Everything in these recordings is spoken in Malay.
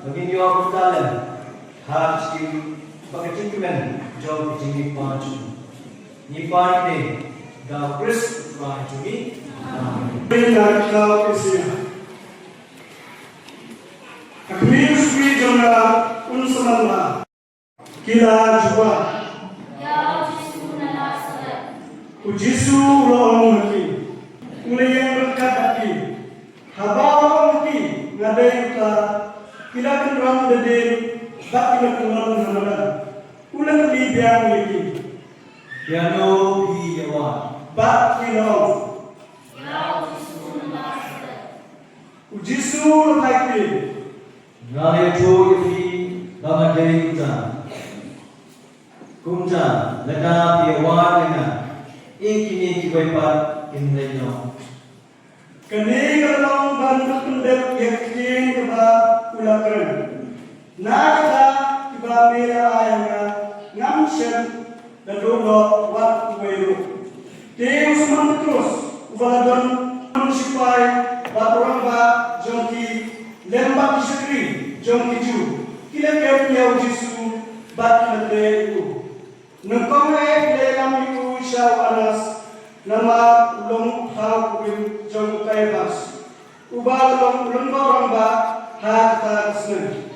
bagi dia bertalan harus di pakai ciuman jauh tinggi pancu ni ni dah Chris pancu ni benar kau kesia akhir sui jona unsamala kila jua ya Yesus nala salat Ujisu rohong hati Ulayang berkat hati Habawang hati Ngadai uta Kila kenderang dedin Bak kila kenderang hamadan Ulang libiang hati piano hi yawa Bak kila ya Yesus nala salat Ujisu hati ngale jo hi bama dei uta kumja lada piawa dengan ini kiwaipat indraino. Kani kalong bantu pendek yakin keba ulakran. Nada kiba mera ayanga ngamshen dan dolo wat kuwero. Deus mantus ubaladon manusipai baturang ba jongki lembak isyakri jongki ju. Kila kaya Yesu bat leku. Nengkong lelam itu syau anas nama ulung hau kubil jong kaibas ubal ulung barang ba hak tasnen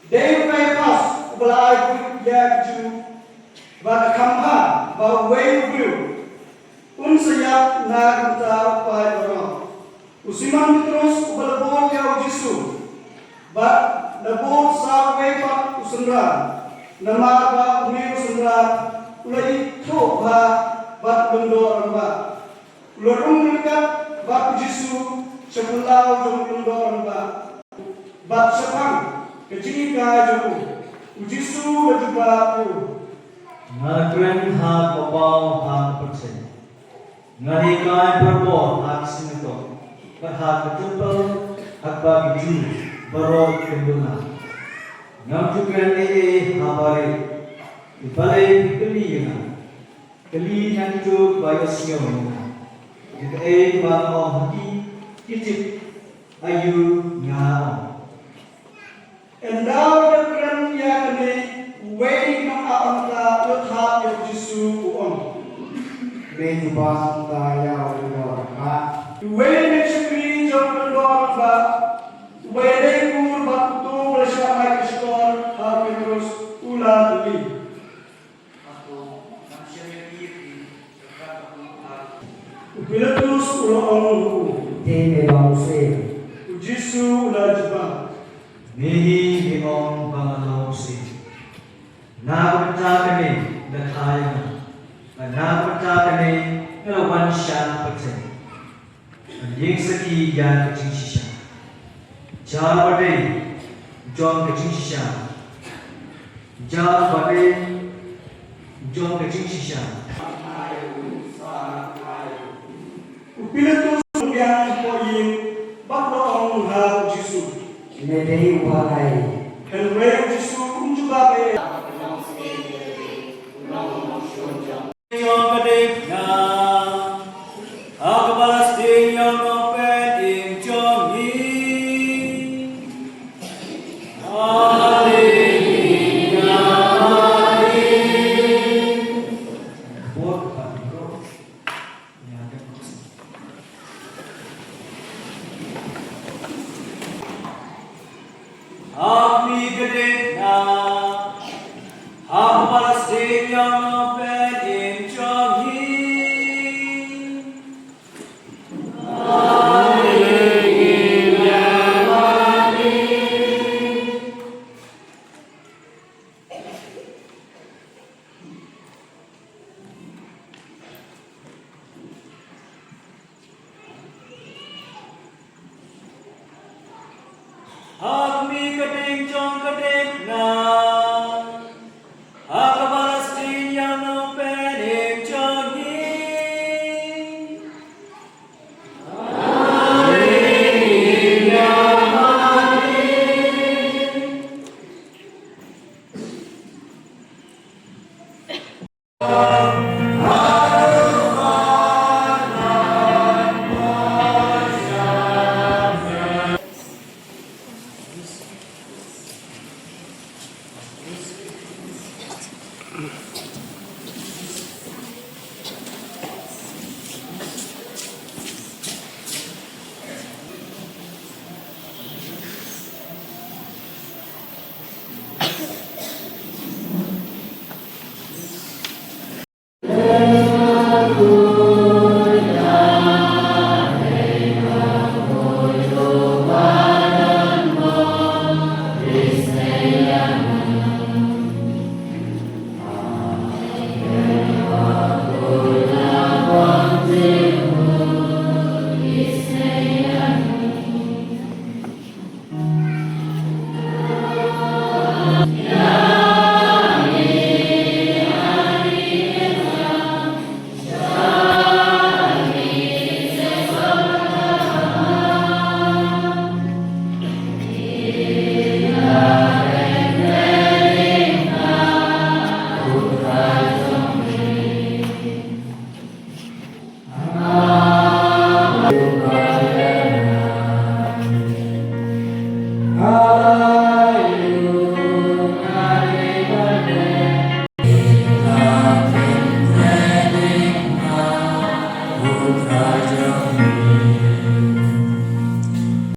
deyu kaibas ubal ai ya ju ba kamha ba wei kubil unsaya na kunta pai barang usiman terus ubal bol ya Yesu ba lebol sa wei pa usundra nama ba umi usundra ulai tho ba bat bendo ba lorong dekat bat Yesu sebelah jong bendo ba bat sepang kecil ka jong Yesu berjumpa tu Ngakren ha kopau ha persen ngari kai berbo ha sinto ha ketempel hakba biju baro kenduna ngam jukren ha bare balai keli na keli nan jo bayasnya jika ba mo hati kitip ayu ngao and now the grand yakni waiting on anta utha ya Yesu on Beni bang tayau dor ha waiting chukri jong bendo ba waiting kur batu bersama Kristus ha Petrus ulah tuli Pilatus ulang Teme bangse Yesu lajba Nehi himong pangalawsi Nagpercaya dan kaya Nagpercaya ngelawan syan percaya Yang seki yan kecing sisya Jar badai Jom kecing sisya Jar badai Jom kecing sisya Pilatus yang poin baklo ong ha Yesu Nedei uhalai helwe Yesu juga be Jom kadip na Akabalas din yung nopet in jom hi Ami kadip na Akabalas din yung nopet in jom hi Ami kadip jom kadip